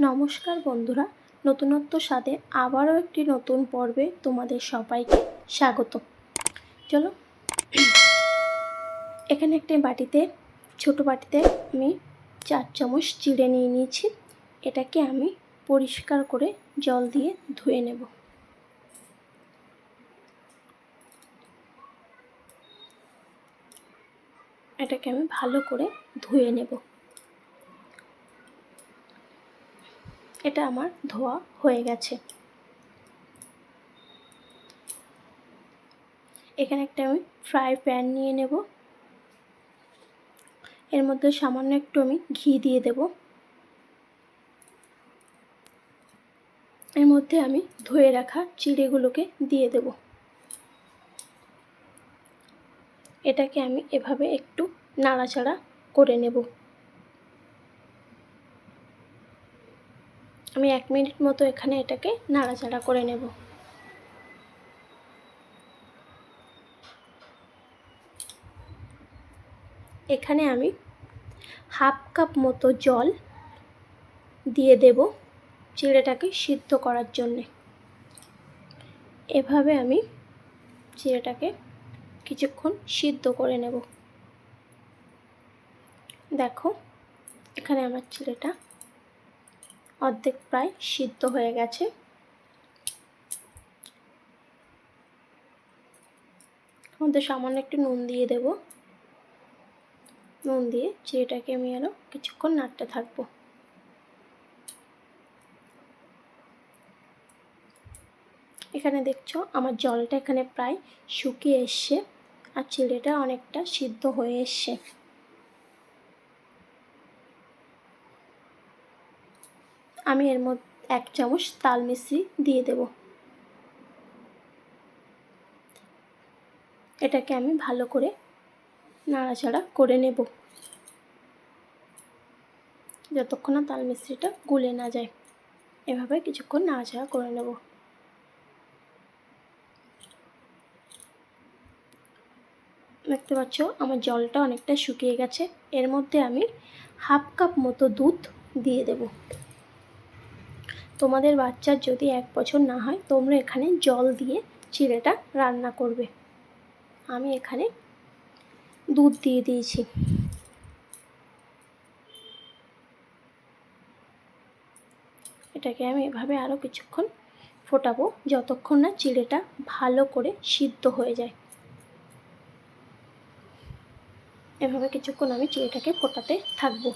নমস্কার বন্ধুরা, নতুনত্ব স্বাদে আবারও একটি নতুন পর্বে তোমাদের সবাইকে স্বাগত। চলো, এখানে একটি বাটিতে, ছোট বাটিতে আমি 4 চামচ চিড়ে নিয়ে নিয়েছি। এটাকে আমি পরিষ্কার করে জল দিয়ে ধুয়ে নেব। এটাকে আমি ভালো করে ধুয়ে নেব। এটা আমার ধোয়া হয়ে গেছে। এখানে একটা আমি ফ্রাই প্যান নিয়ে নেব। এর মধ্যে সামান্য একটু আমি ঘি দিয়ে দেব। এর মধ্যে আমি ধুয়ে রাখা চিড়েগুলোকে দিয়ে দেব। এটাকে আমি এভাবে একটু নাড়াচাড়া করে নেব। আমি 1 মিনিট মতো এখানে এটাকে নাড়াচাড়া করে নেব। এখানে আমি হাফ কাপ মতো জল দিয়ে দেব চিড়েটাকে সিদ্ধ করার জন্যে। এভাবে আমি চিড়েটাকে কিছুক্ষণ সিদ্ধ করে নেব। দেখো, এখানে আমার চিড়েটা অর্ধেক প্রায় সিদ্ধ হয়ে গেছে। মধ্যে সামান্য একটু নুন দিয়ে দেব। নুন দিয়ে চিড়েটাকে আমি আরও কিছুক্ষণ নাড়তে থাকবো। এখানে দেখছো আমার জলটা এখানে প্রায় শুকিয়ে এসছে আর চিড়েটা অনেকটা সিদ্ধ হয়ে এসছে। আমি এর মধ্যে 1 চামচ তাল মিছরি দিয়ে দেব। এটাকে আমি ভালো করে নাড়াচাড়া করে নেব যতক্ষণ না তাল মিছরিটা গলে না যায়। এভাবে কিছুক্ষণ নাড়াচাড়া করে নেব। দেখতে পাচ্ছ আমার জলটা অনেকটা শুকিয়ে গেছে। এর মধ্যে আমি হাফ কাপ মতো দুধ দিয়ে দেব। তোমাদের বাচ্চার যদি 1 বছর না হয়, তোমরা এখানে জল দিয়ে চিড়েটা রান্না করবে। আমি এখানে দুধ দিয়ে দিয়েছি। এটাকে আমি এভাবে আরও কিছুক্ষণ ফোটাবো যতক্ষণ না চিড়েটা ভালো করে সিদ্ধ হয়ে যায়। এভাবে কিছুক্ষণ আমি চিড়েটাকে ফোটাতে থাকবো।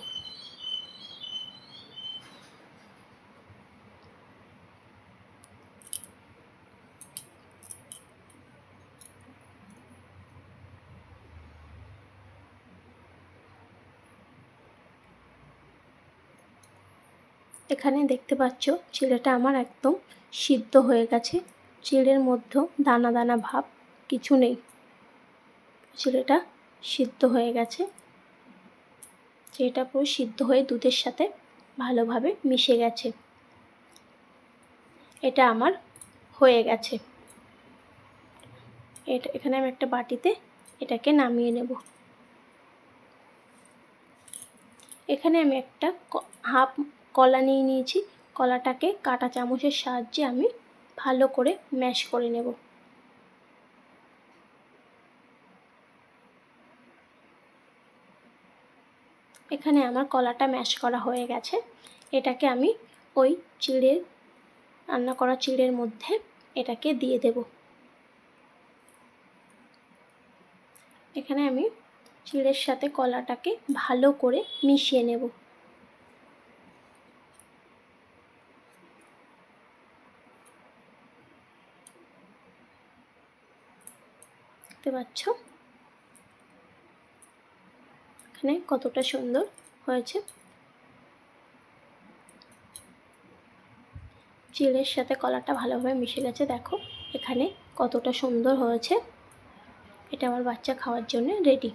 এখানে দেখতে পাচ্ছ চিড়েটা আমার একদম সিদ্ধ হয়ে গেছে। চিড়ের মধ্যে দানা দানা ভাব কিছু নেই। চিড়েটা সিদ্ধ হয়ে গেছে। চিড়েটা পুরো সিদ্ধ হয়ে দুধের সাথে ভালোভাবে মিশে গেছে। এটা আমার হয়ে গেছে। এখানে আমি একটা বাটিতে এটাকে নামিয়ে নেব। এখানে আমি একটা হাফ কলা নিয়ে নিয়েছি। কলাটাকে কাঁটা চামচের সাহায্যে আমি ভালো করে ম্যাশ করে নেব। এখানে আমার কলাটা ম্যাশ করা হয়ে গেছে। এটাকে আমি ওই রান্না করা চিড়ের মধ্যে এটাকে দিয়ে দেব। এখানে আমি চিড়ের সাথে কলাটাকে ভালো করে মিশিয়ে নেব। দেখতে পাচ্ছ এখানে কতটা সুন্দর হয়েছে। চিড়ের সাথে কলাটা ভালোভাবে মিশে গেছে। দেখো এখানে কতটা সুন্দর হয়েছে। এটা আমার বাচ্চা খাওয়ার জন্য রেডি।